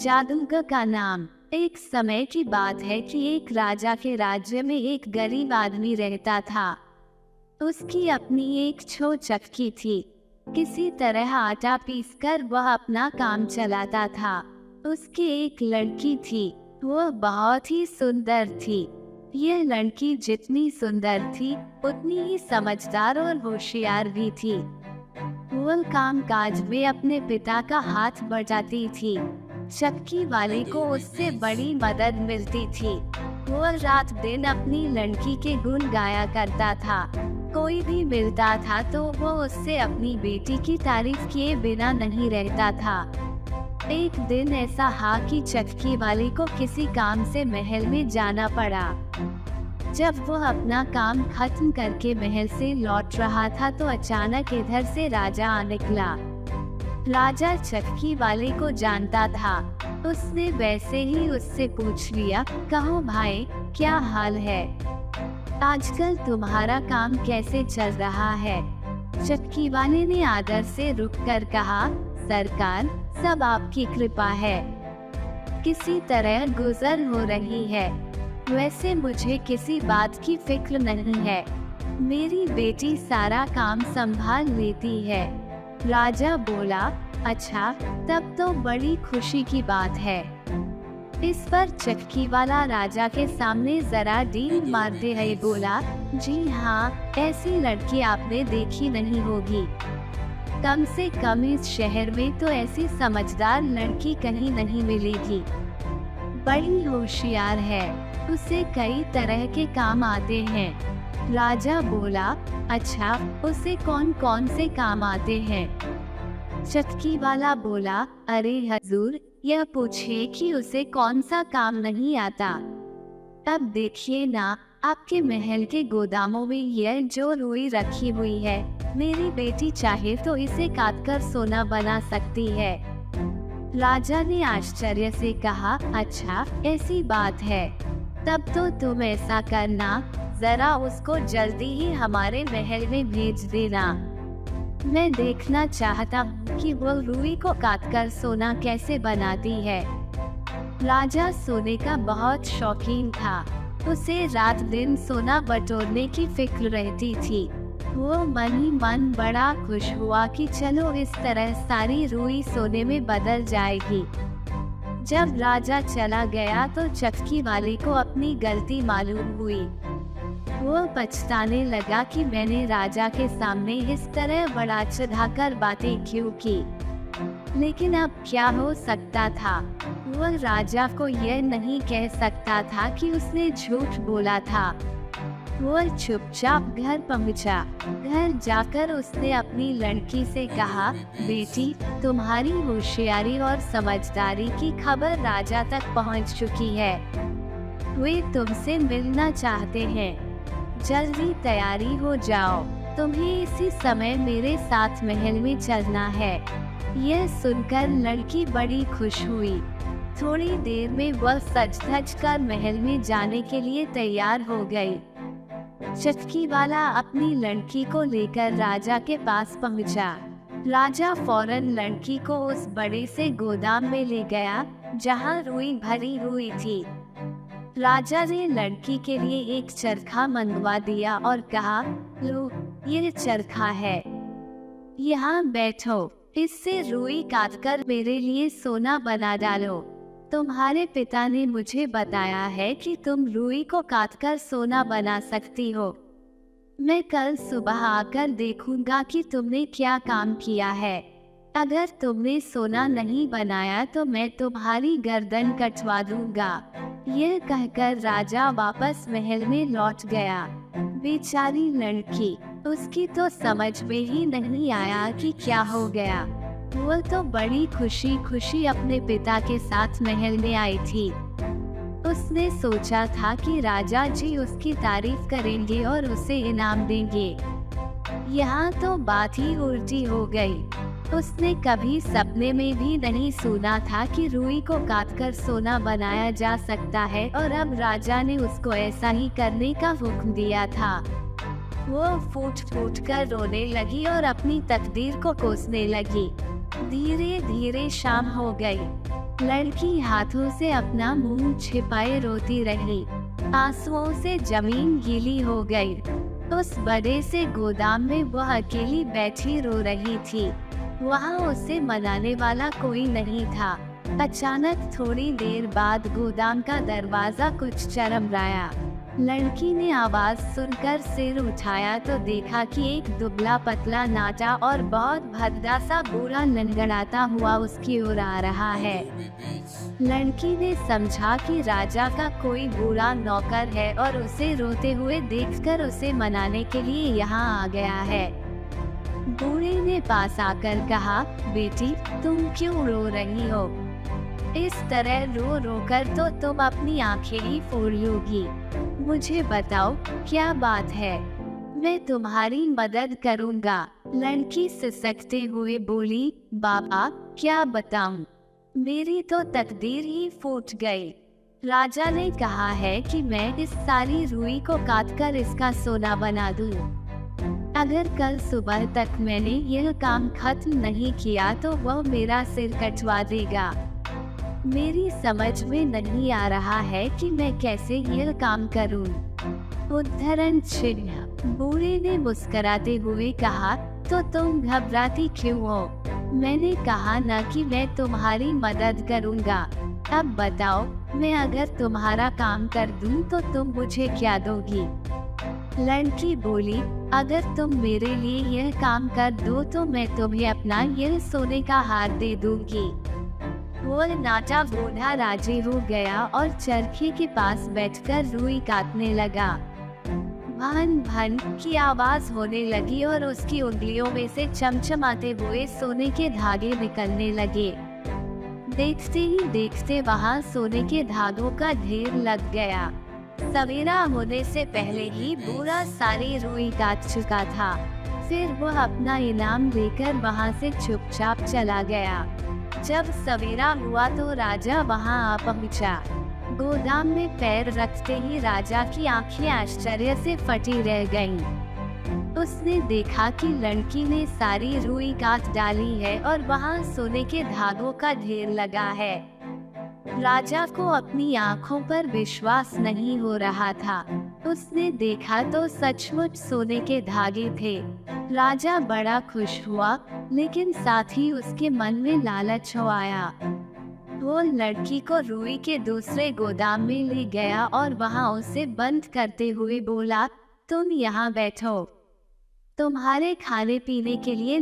जादूगर का नाम। एक समय की बात है कि एक राजा के राज्य में एक गरीब आदमी रहता था। उसकी अपनी एक छोटी चक्की थी। किसी तरह आटा पीसकर वह अपना काम चलाता था। उसकी एक लड़की थी, वह बहुत ही सुंदर थी। यह लड़की जितनी सुंदर थी उतनी ही समझदार और होशियार भी थी। वह काम काज में अपने पिता का हाथ बटाती थी। चक्की वाले को उससे बड़ी मदद मिलती थी। वह रात दिन अपनी लड़की के गुण गाया करता था। कोई भी मिलता था तो वह उससे अपनी बेटी की तारीफ किए बिना नहीं रहता था। एक दिन ऐसा हा कि चक्की वाले को किसी काम से महल में जाना पड़ा। जब वह अपना काम खत्म करके महल से लौट रहा था तो अचानक इधर से राजा आ निकला। राजा चक्की वाले को जानता था। उसने वैसे ही उससे पूछ लिया, कहो भाई, क्या हाल है? आजकल तुम्हारा काम कैसे चल रहा है? चक्की वाले ने आदर से रुककर कहा, सरकार, सब आपकी कृपा है। किसी तरह गुजर हो रही है। वैसे मुझे किसी बात की फिक्र नहीं है। मेरी बेटी सारा काम संभाल लेती है। राजा बोला, अच्छा, तब तो बड़ी खुशी की बात है। इस पर चक्की वाला राजा के सामने जरा डील मारते हुए बोला, जी हाँ, ऐसी लड़की आपने देखी नहीं होगी। कम से कम इस शहर में तो ऐसी समझदार लड़की कहीं नहीं मिलेगी। बड़ी होशियार है, उसे कई तरह के काम आते हैं। राजा बोला, अच्छा, उसे कौन कौन से काम आते हैं? चक्की वाला बोला, अरे हजूर, यह पूछिए कि उसे कौन सा काम नहीं आता। अब देखिए ना, आपके महल के गोदामों में यह जो रुई रखी हुई है, मेरी बेटी चाहे तो इसे काटकर सोना बना सकती है। राजा ने आश्चर्य से कहा, अच्छा, ऐसी बात है। तब तो तुम ऐसा करना, जरा उसको जल्दी ही हमारे महल में भेज देना। मैं देखना चाहता हूँ कि वो रुई को काटकर सोना कैसे बनाती है। राजा सोने का बहुत शौकीन था। उसे रात दिन सोना बटोरने की फिक्र रहती थी। वो मन ही मन बड़ा खुश हुआ कि चलो इस तरह सारी रुई सोने में बदल जाएगी। जब राजा चला गया तो चक्की वाले को अपनी गलती मालूम हुई। वो पछताने लगा कि मैंने राजा के सामने इस तरह बड़ा चढ़ाकर बातें क्यों की। लेकिन अब क्या हो सकता था? वह राजा को यह नहीं कह सकता था कि उसने झूठ बोला था। वो चुपचाप घर पहुंचा। घर जाकर उसने अपनी लड़की से कहा, बेटी, तुम्हारी होशियारी और समझदारी की खबर राजा तक पहुंच चुकी है। वे तुमसे मिलना चाहते हैं। जल्दी तैयारी हो जाओ, तुम्हें इसी समय मेरे साथ महल में चलना है। यह सुनकर लड़की बड़ी खुश हुई। थोड़ी देर में वह सज धज कर महल में जाने के लिए तैयार हो गई। चक्की वाला अपनी लड़की को लेकर राजा के पास पहुंचा। राजा फौरन लड़की को उस बड़े से गोदाम में ले गया जहां रुई भरी हुई थी। राजा ने लड़की के लिए एक चरखा मंगवा दिया और कहा, लो, ये चरखा है, यहाँ बैठो, इससे रुई काटकर मेरे लिए सोना बना डालो। तुम्हारे पिता ने मुझे बताया है कि तुम रुई को काटकर सोना बना सकती हो। मैं कल सुबह आकर देखूंगा कि तुमने क्या काम किया है। अगर तुमने सोना नहीं बनाया तो मैं तुम्हारी गर्दन कटवा दूंगा। यह कहकर राजा वापस महल में लौट गया। बेचारी लड़की, उसकी तो समझ में ही नहीं आया कि क्या हो गया। वो तो बड़ी खुशी खुशी अपने पिता के साथ महल में आई थी। उसने सोचा था कि राजा जी उसकी तारीफ करेंगे और उसे इनाम देंगे। यहाँ तो बात ही उल्टी हो गई। उसने कभी सपने में भी नहीं सुना था कि रुई को काटकर सोना बनाया जा सकता है, और अब राजा ने उसको ऐसा ही करने का हुक्म दिया था। वो फूट फूट कर रोने लगी और अपनी तकदीर को कोसने लगी। धीरे धीरे शाम हो गई। लड़की हाथों से अपना मुंह छिपाए रोती रही। आंसुओं से जमीन गीली हो गई। उस बड़े से गोदाम में वह अकेली बैठी रो रही थी। वहाँ उसे मनाने वाला कोई नहीं था। अचानक थोड़ी देर बाद गोदाम का दरवाजा कुछ चरमराया। लड़की ने आवाज सुनकर सिर उठाया तो देखा कि एक दुबला पतला नाटा और बहुत भद्दा सा बूढ़ा लंगड़ाता हुआ उसकी ओर आ रहा है। लड़की ने समझा कि राजा का कोई बूढ़ा नौकर है और उसे रोते हुए देखकर उसे मनाने के लिए यहाँ आ गया है। बूढ़े ने पास आकर कहा, बेटी तुम क्यों रो रही हो? इस तरह रो रो कर तो तुम अपनी आंखें ही फोड़ लोगी। मुझे बताओ क्या बात है, मैं तुम्हारी मदद करूंगा। लड़की सिसकते हुए बोली, बाबा क्या बताऊं, मेरी तो तकदीर ही फूट गई। राजा ने कहा है कि मैं इस सारी रुई को काटकर इसका सोना बना दूं। अगर कल सुबह तक मैंने यह काम खत्म नहीं किया तो वह मेरा सिर कटवा देगा। मेरी समझ में नहीं आ रहा है कि मैं कैसे यह काम करूं। उद्धरण चिन्ह। बूढ़े ने मुस्कुराते हुए कहा, तो तुम घबराती क्यों हो? मैंने कहा ना कि मैं तुम्हारी मदद करूंगा। अब बताओ, मैं अगर तुम्हारा काम कर दूं तो तुम मुझे क्या दोगी? लड़की बोली, अगर तुम मेरे लिए यह काम कर दो तो मैं तुम्हें अपना यह सोने का हार दे दूंगी। वो नाटा बूढ़ा राजी हो गया और चरखे के पास बैठकर रुई काटने लगा। भन भन की आवाज होने लगी और उसकी उंगलियों में से चमचमाते हुए सोने के धागे निकलने लगे। देखते ही देखते वहाँ सोने के धागों का ढेर लग गया। सवेरा होने से पहले ही बूढ़ा सारी रुई काट चुका था। फिर वह अपना इनाम लेकर वहाँ से चुपचाप चला गया। जब सवेरा हुआ तो राजा वहां आ पहुंचा। गोदाम में पैर रखते ही राजा की आंखें आश्चर्य से फटी रह गईं। उसने देखा कि लड़की ने सारी रुई काट डाली है और वहां सोने के धागों का ढेर लगा है। राजा को अपनी आंखों पर विश्वास नहीं हो रहा था। उसने देखा तो सचमुच सोने के धागे थे। राजा बड़ा खुश हुआ, लेकिन साथ ही उसके मन में लालच हो आया। वो लड़की को रुई के दूसरे गोदाम में ले गया और वहां उसे बंद करते हुए बोला, तुम यहाँ बैठो, तुम्हारे खाने पीने के लिए